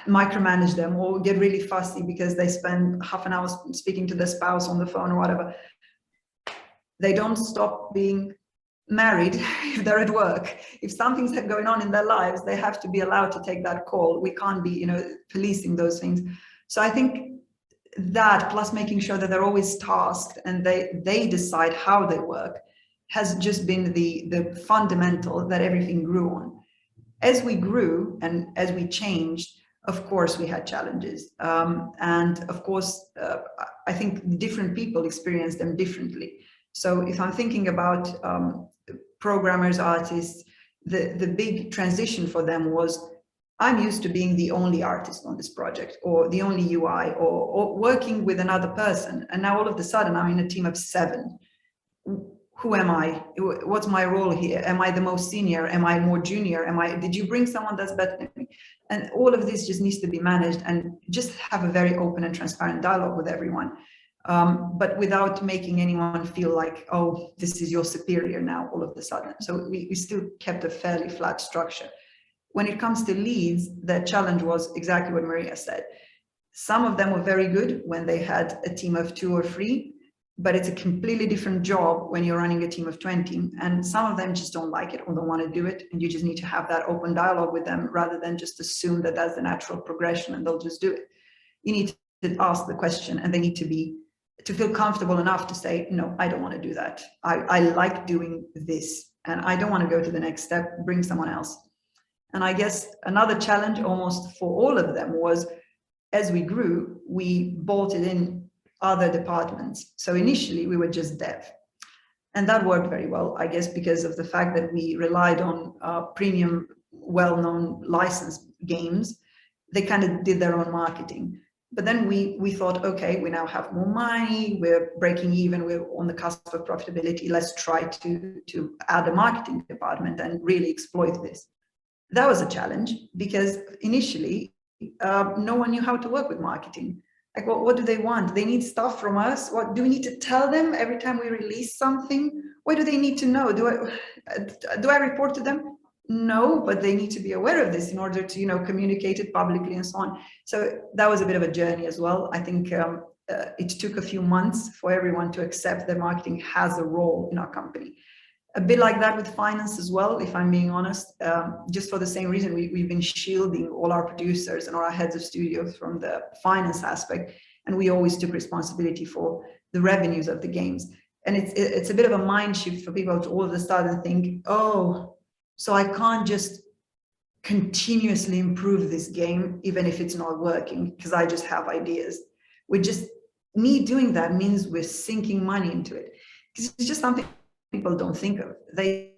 micromanage them or get really fussy because they spend half an hour speaking to their spouse on the phone or whatever. They don't stop being married if they're at work. If something's going on in their lives, they have to be allowed to take that call. We can't be, you know, policing those things. So I think that, plus making sure that they're always tasked and they decide how they work, has just been the fundamental that everything grew on. As we grew and as we changed, of course we had challenges, and of course I think different people experience them differently. So if I'm thinking about programmers, artists, the big transition for them was, I'm used to being the only artist on this project, or the only UI, or working with another person, and now all of a sudden I'm in a team of 7. Who am I? What's my role here? Am I the most senior? Am I more junior? Did you bring someone that's better than me? And all of this just needs to be managed, and just have a very open and transparent dialogue with everyone. But without making anyone feel like, oh, this is your superior now all of a sudden. So we still kept a fairly flat structure. When it comes to leads, the challenge was exactly what Maria said. Some of them were very good when they had a team of 2 or 3, but it's a completely different job when you're running a team of 20. And some of them just don't like it or don't want to do it. And you just need to have that open dialogue with them rather than just assume that that's the natural progression and they'll just do it. You need to ask the question, and they need to feel comfortable enough to say, no, I don't want to do that. I like doing this and I don't want to go to the next step, bring someone else. And I guess another challenge almost for all of them was, as we grew, we bolted in other departments. So initially we were just dev, and that worked very well, I guess, because of the fact that we relied on premium, well-known licensed games. They kind of did their own marketing. But then we thought, okay, we now have more money, we're breaking even, we're on the cusp of profitability. Let's try to add a marketing department and really exploit this. That was a challenge because initially no one knew how to work with marketing. Like, what do they want? They need stuff from us. What do we need to tell them every time we release something? What do they need to know? Do I report to them? No, but they need to be aware of this in order to, you know, communicate it publicly and so on. So that was a bit of a journey as well. I think it took a few months for everyone to accept that marketing has a role in our company. A bit like that with finance as well, if I'm being honest, just for the same reason, we've been shielding all our producers and all our heads of studios from the finance aspect, and we always took responsibility for the revenues of the games. And it's a bit of a mind shift for people to all of a sudden think, oh, so I can't just continuously improve this game, even if it's not working, because I just have ideas. Me doing that means we're sinking money into it. Because it's just something people don't think of. They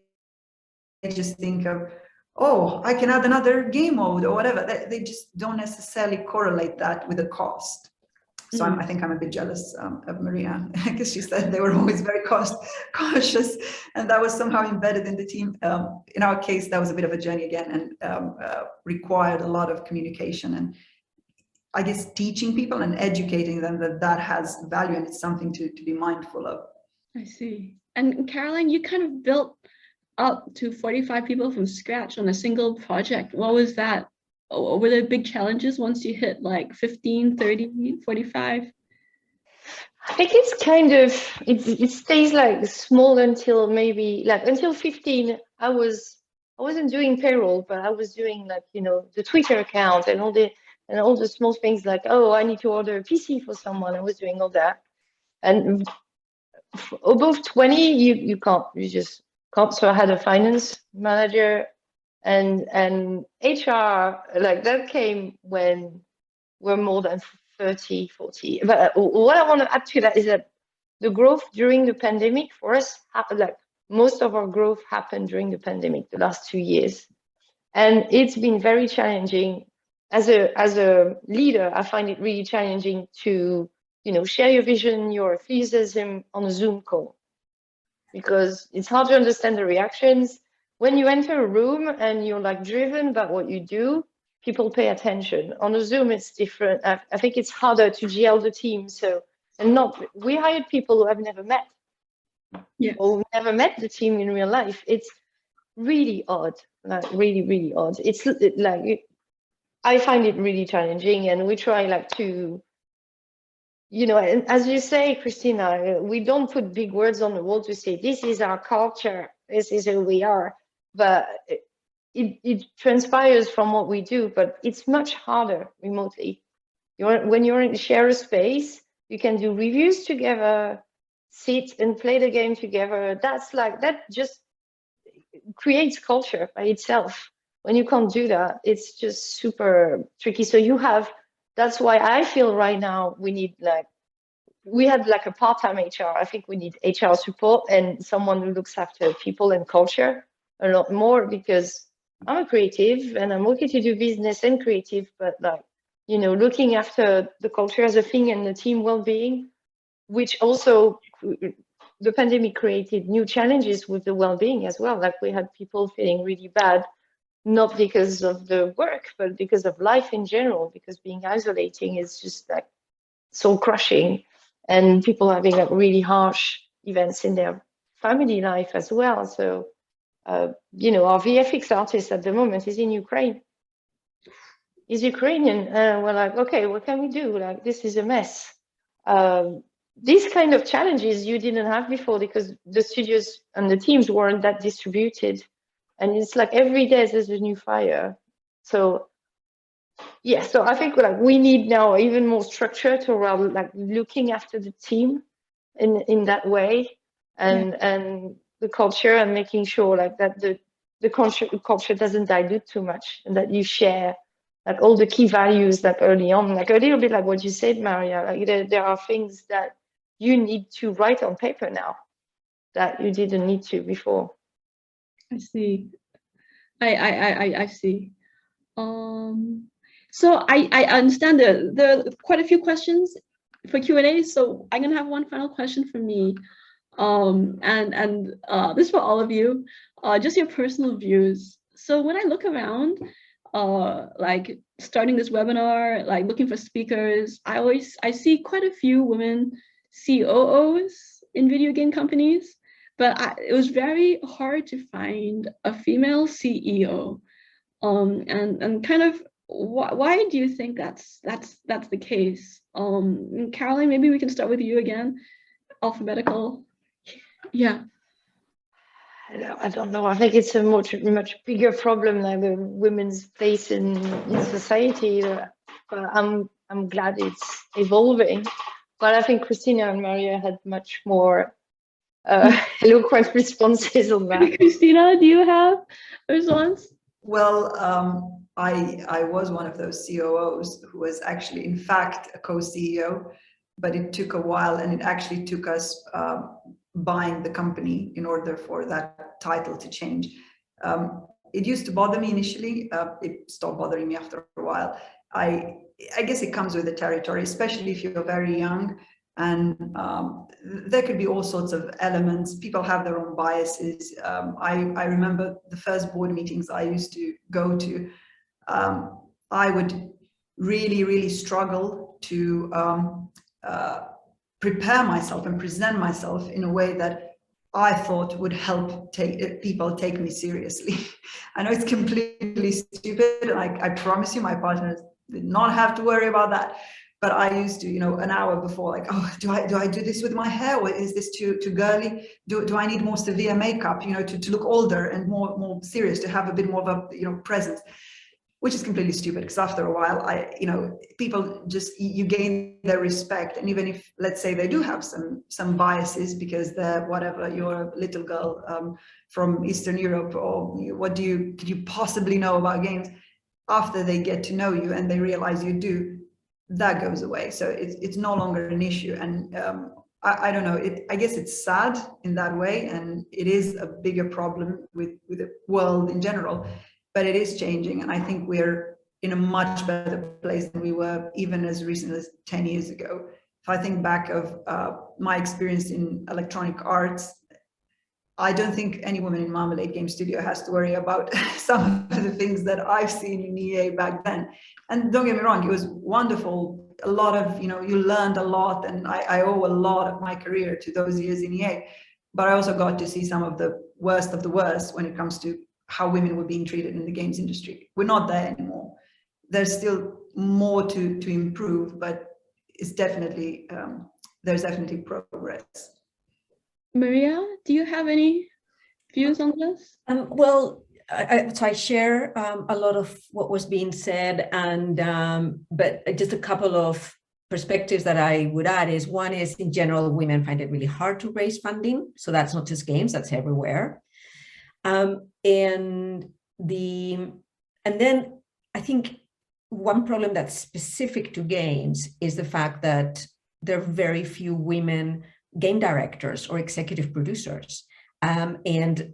just think of, oh, I can add another game mode or whatever. They just don't necessarily correlate that with the cost. So I think I'm a bit jealous of Maria, because she said they were always very cost cautious, and that was somehow embedded in the team. In our case, that was a bit of a journey again, and required a lot of communication and, I guess, teaching people and educating them that has value and it's something to be mindful of. I see. And Caroline, you kind of built up to 45 people from scratch on a single project. What was that? Were there big challenges once you hit like 15, 30, 45? I think it's kind of, it stays like small until maybe, like until 15, I wasn't doing payroll, but I was doing like, you know, the Twitter account and all the small things like, oh, I need to order a PC for someone. I was doing all that. And above 20, you just can't. So I had a finance manager and HR, like that came when we're more than 30, 40. But what I want to add to that is that the growth during the pandemic for us happened, like most of our growth happened during the pandemic, the last 2 years. And it's been very challenging. As a leader, I find it really challenging to, share your vision, your enthusiasm on a Zoom call, because it's hard to understand the reactions. When you enter a room and you're like driven by what you do, people pay attention. On a Zoom, it's different. I think it's harder to gel the team. We hired people who I've never met, or who never met the team in real life. It's really odd, like really, really odd. I find it really challenging, and we try to, and as you say, Cristina, we don't put big words on the wall to say, this is our culture, this is who we are, but it transpires from what we do, but it's much harder remotely. When you're in share a space, you can do reviews together, sit and play the game together. That just creates culture by itself. When you can't do that, it's just super tricky. So that's why I feel right now we had a part-time HR. I think we need HR support and someone who looks after people and culture a lot more, because I'm a creative and I'm okay to do business and creative, but looking after the culture as a thing and the team well-being, which also the pandemic created new challenges with the well-being as well. Like we had people feeling really bad, not because of the work, but because of life in general, because being isolating is just soul crushing, and people having really harsh events in their family life as well. So, our VFX artist at the moment is in Ukraine. He's Ukrainian. And we're like, okay, what can we do? This is a mess. These kind of challenges you didn't have before, because the studios and the teams weren't that distributed. And it's every day there's a new fire. So yeah, so I think we need now even more structure to around looking after the team in that way, and the culture, and making sure that the culture doesn't dilute too much, and that you share all the key values early on, a little bit like what you said, Maria. There are things that you need to write on paper now that you didn't need to before. I see. I see. So I understand there are quite a few questions for Q&A. So I'm gonna have one final question for me. And this is for all of you, just your personal views. So when I look around, starting this webinar, looking for speakers, I see quite a few women COOs in video game companies, but it was very hard to find a female CEO. And kind of why do you think that's the case? Caroline, maybe we can start with you again, alphabetical. Yeah. I don't know. I think it's a much bigger problem than the women's place in society. But I'm glad it's evolving. But I think Cristina and Maria had much more eloquent responses on that. Cristina, do you have a response? Well, I was one of those COOs who was actually, in fact, a co-CEO, but it took a while, and it actually took us buying the company in order for that title to change. It used to bother me initially. It stopped bothering me after a while. I guess it comes with the territory, especially if you're very young, and there could be all sorts of elements. People have their own biases. I remember the first board meetings I used to go to. I would really struggle to prepare myself and present myself in a way that I thought would help people take me seriously. I know it's completely stupid, and I promise you my partners did not have to worry about that. But I used to, an hour before, oh, do I do this with my hair, or is this too girly? Do I need more severe makeup, to look older and more serious, to have a bit more of a, presence? Which is completely stupid, because after a while, people just, you gain their respect. And even if, let's say, they do have some biases because they're whatever, you're a little girl from Eastern Europe, or could you possibly know about games? After they get to know you and they realize you do, that goes away. So it's no longer an issue. And I don't know, I guess it's sad in that way, and it is a bigger problem with the world in general, but it is changing, and I think we're in a much better place than we were even as recently as 10 years ago. If I think back of my experience in electronic arts, I don't think any woman in Marmalade Game Studio has to worry about some of the things that I've seen in EA back then. And don't get me wrong, it was wonderful. A lot of, you learned a lot, and I owe a lot of my career to those years in EA. But I also got to see some of the worst when it comes to how women were being treated in the games industry. We're not there anymore. There's still more to improve, but it's definitely, there's definitely progress. Maria, do you have any views on this? Well, I share a lot of what was being said, and but just a couple of perspectives that I would add is, one is, in general, women find it really hard to raise funding. So that's not just games, that's everywhere. And then I think one problem that's specific to games is the fact that there are very few women game directors or executive producers, and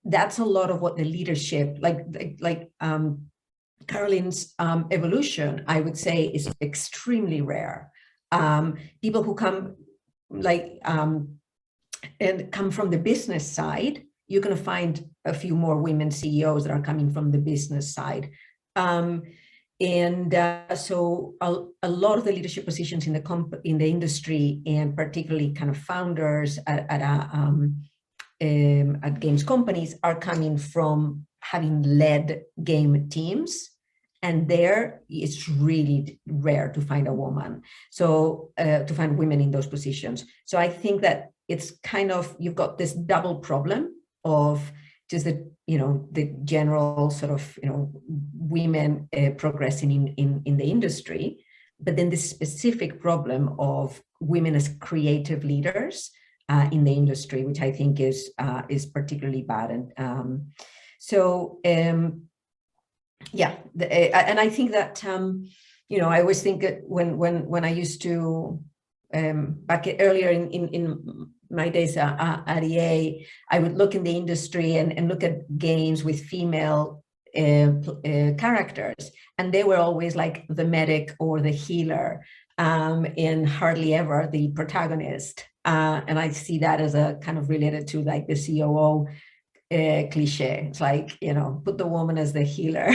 that's a lot of what the leadership, like Caroline's evolution, I would say, is extremely rare. People who come and come from the business side, you're going to find a few more women CEOs that are coming from the business side. So a lot of the leadership positions in the industry, and particularly kind of founders at games companies, are coming from having led game teams, and there it's really rare to find a woman. So to find women in those positions. So I think that it's kind of, you've got this double problem of just the general sort of, women progressing in the industry, but then this specific problem of women as creative leaders in the industry, which I think is particularly bad. And and I think that I always think that when I used to back earlier in my days at EA, I would look in the industry and look at games with female characters, and they were always like the medic or the healer, and hardly ever the protagonist. And I see that as a kind of related to like the COO cliche. It's like, put the woman as the healer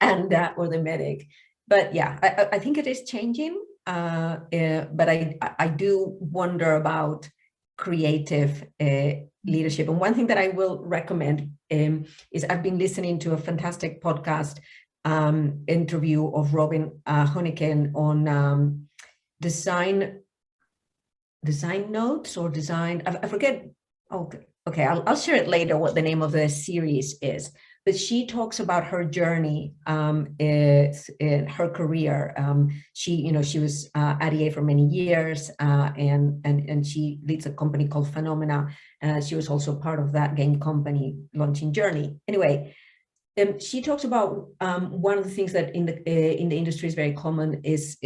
and or the medic. But yeah, I think it is changing. But I do wonder about creative leadership. And one thing that I will recommend is, I've been listening to a fantastic podcast interview of Robin Honecken on design notes or design. I forget. Okay, I'll share it later what the name of the series is. But she talks about her journey in her career. She was at EA for many years, and she leads a company called Phenomena. She was also part of that game company launching Journey. Anyway, she talks about one of the things that in the industry is very common is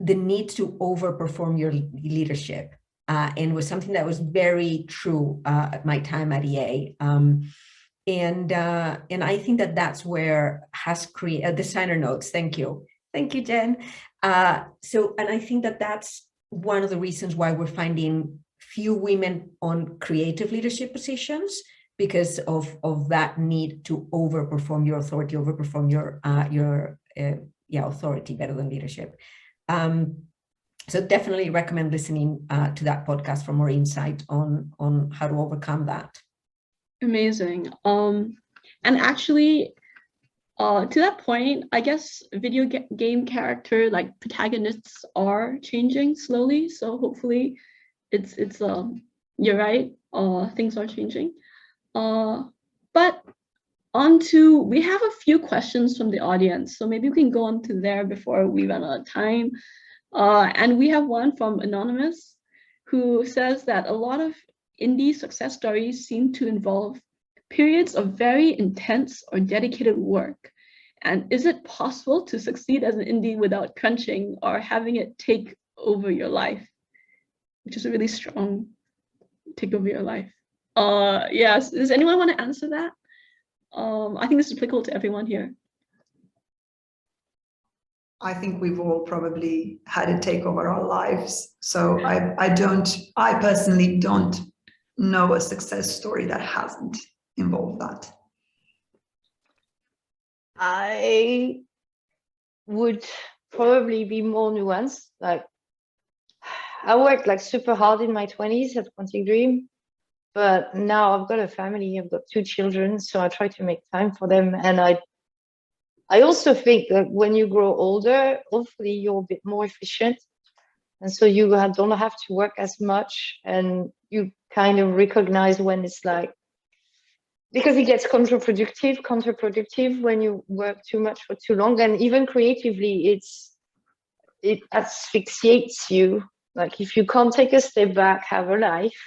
the need to overperform your leadership, and was something that was very true at my time at EA. And I think that that's where has created designer notes. Thank you, Jen. And I think that that's one of the reasons why we're finding few women on creative leadership positions, because of that need to overperform your authority, overperform your authority better than leadership. So definitely recommend listening to that podcast for more insight on how to overcome that. Amazing. And actually, to that point, I guess video game character, like protagonists, are changing slowly. So hopefully, it's you're right. Things are changing. But we have a few questions from the audience, so maybe we can go on to there before we run out of time. And we have one from Anonymous, who says that a lot of indie success stories seem to involve periods of very intense or dedicated work. And is it possible to succeed as an indie without crunching or having it take over your life, which is a really strong take over your life. Yes, does anyone want to answer that? I think this is applicable to everyone here. I think we've all probably had it take over our lives. So I personally don't know a success story that hasn't involved that. I would probably be more nuanced. Like, I worked like super hard in my 20s at Quantic Dream, but now I've got a family, I've got 2 children, so I try to make time for them. And I also think that when you grow older, hopefully you're a bit more efficient. And so you don't have to work as much, and you kind of recognize when it's like, because it gets counterproductive when you work too much for too long. And even creatively, it asphyxiates you. Like, if you can't take a step back, have a life,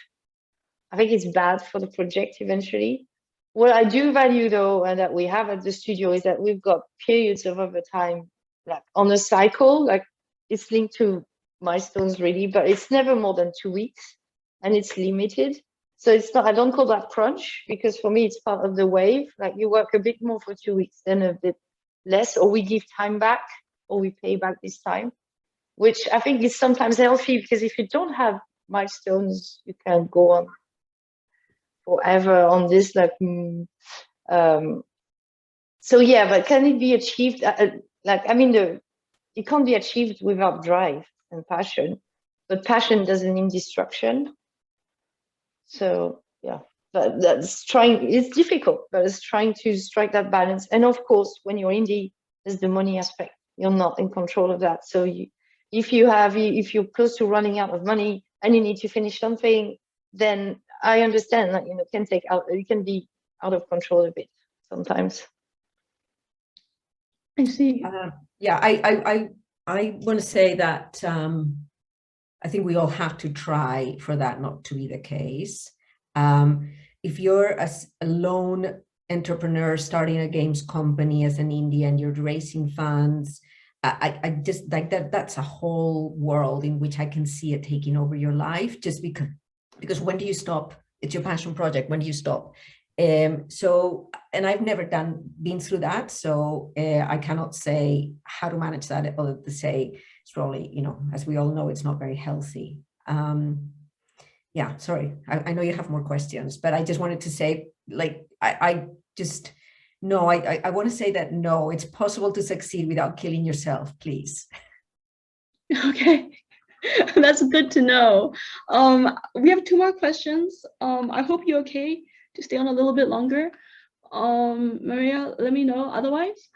I think it's bad for the project eventually. What I do value, though, and that we have at the studio, is that we've got periods of overtime, like on a cycle, like it's linked to milestones really, but it's never more than 2 weeks, and it's limited. So it's not, I don't call that crunch, because for me, it's part of the wave. Like, you work a bit more for 2 weeks, then a bit less, or we give time back, or we pay back this time, which I think is sometimes healthy, because if you don't have milestones, you can go on forever on this, like, so yeah, but can it be achieved? It can't be achieved without drive and passion, but passion doesn't mean destruction. So yeah, but it's difficult, but it's trying to strike that balance. And of course, when you're indie, there's the money aspect. You're not in control of that. So if you're close to running out of money and you need to finish something, then I understand that, you can be out of control a bit sometimes. I see. Yeah, I want to say that I think we all have to try for that not to be the case. If you're a lone entrepreneur starting a games company as an indie and you're raising funds, I just like that. That's a whole world in which I can see it taking over your life, just because when do you stop? It's your passion project. When do you stop? So, and I've never been through that, so I cannot say how to manage that, other than to say it's probably, as we all know, it's not very healthy. Yeah, sorry, I know you have more questions, but I just wanted to say, like, I want to say that no, it's possible to succeed without killing yourself, please. Okay. That's good to know. We have 2 more questions. I hope you're okay to stay on a little bit longer. Maria, let me know otherwise.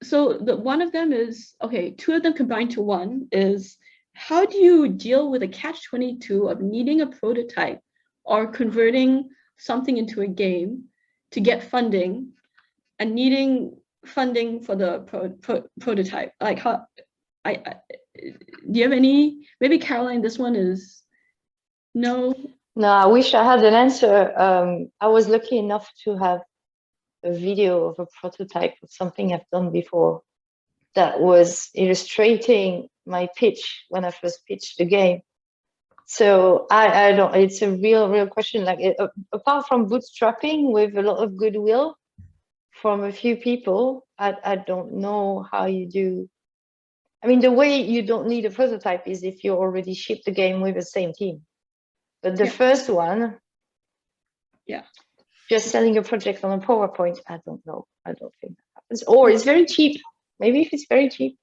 So one of them is, okay, 2 of them combined to one is, how do you deal with a catch-22 of needing a prototype or converting something into a game to get funding and needing funding for the prototype? Like, how, do you have any, maybe Caroline, this one is no? No, I wish I had an answer. I was lucky enough to have a video of a prototype of something I've done before that was illustrating my pitch when I first pitched the game. So I don't, it's a real question. Like, apart from bootstrapping with a lot of goodwill from a few people, I don't know how you do. I mean, the way you don't need a prototype is if you already ship the game with the same team. But the first one, just selling a project on a PowerPoint, I don't know. I don't think that happens. Or it's very cheap. Maybe if it's very cheap.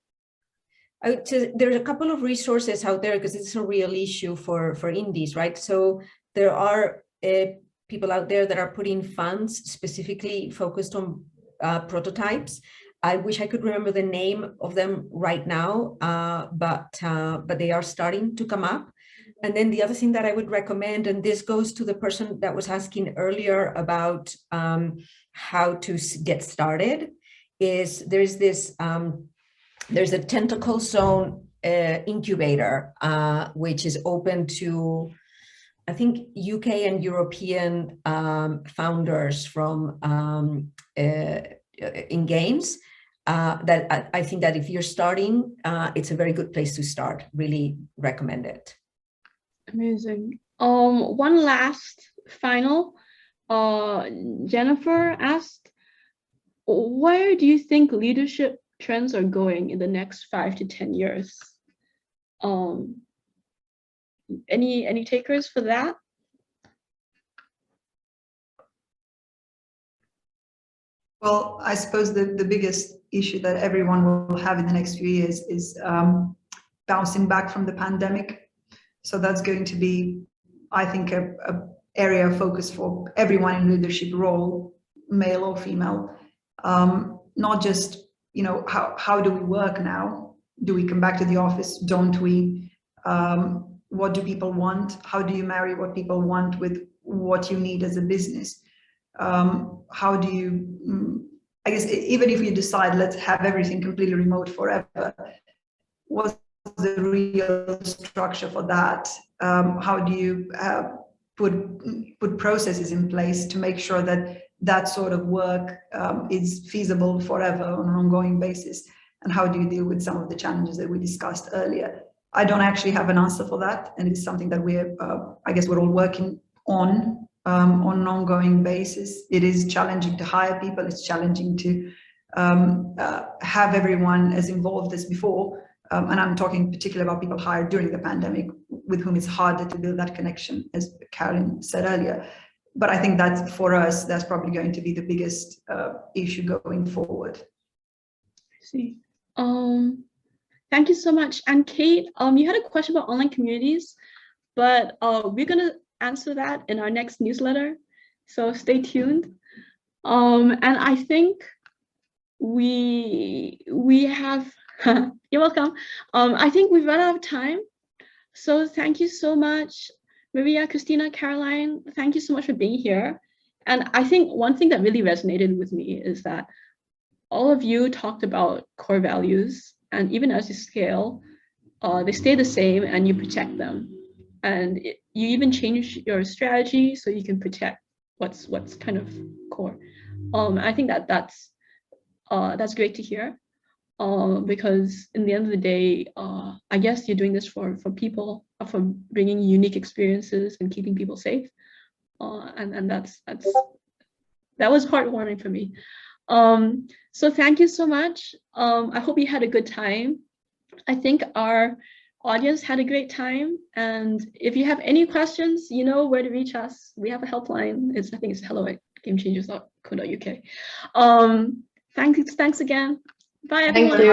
There's a couple of resources out there, because it's a real issue for indies, right? So there are people out there that are putting funds specifically focused on prototypes. I wish I could remember the name of them right now, but they are starting to come up. And then the other thing that I would recommend, and this goes to the person that was asking earlier about how to get started, is there's this, there's a Tentacle Zone incubator, which is open to, I think, UK and European founders from in games. that I think that if you're starting, it's a very good place to start. Really recommend it. Amazing. One last final. Jennifer asked, where do you think leadership trends are going in the next 5 to 10 years? Any takers for that? Well, I suppose the biggest issue that everyone will have in the next few years is bouncing back from the pandemic. So that's going to be, I think, a area of focus for everyone in leadership role, male or female. Not just, you know, how do we work now? Do we come back to the office? Don't we? What do people want? How do you marry what people want with what you need as a business? How do you, I guess, even if you decide, let's have everything completely remote forever, what's the real structure for that? How do you put processes in place to make sure that that sort of work is feasible forever on an ongoing basis? And how do you deal with some of the challenges that we discussed earlier? I don't actually have an answer for that, and it's something that we're, I guess, we're all working on an ongoing basis. It is challenging to hire people. It's challenging to have everyone as involved as before. And I'm talking particularly about people hired during the pandemic, with whom it's harder to build that connection, as Caroline said earlier. But I think that for us, that's probably going to be the biggest issue going forward. I see. Thank you so much. And Kate, you had a question about online communities, but we're gonna answer that in our next newsletter, so stay tuned. And I think we have, you're welcome. I think we've run out of time. So thank you so much, Maria, Cristina, Caroline, thank you so much for being here. And I think one thing that really resonated with me is that all of you talked about core values, and even as you scale, they stay the same and you protect them. And you even change your strategy so you can protect what's kind of core. I think that's great to hear, because in the end of the day, I guess you're doing this for people, for bringing unique experiences and keeping people safe, and that was heartwarming for me. So thank you so much. I hope you had a good time. I think our audience had a great time, and if you have any questions, you know where to reach us. We have a helpline. I think it's hello@gamechangers.co.uk. Thanks again. Bye everyone. Thank you.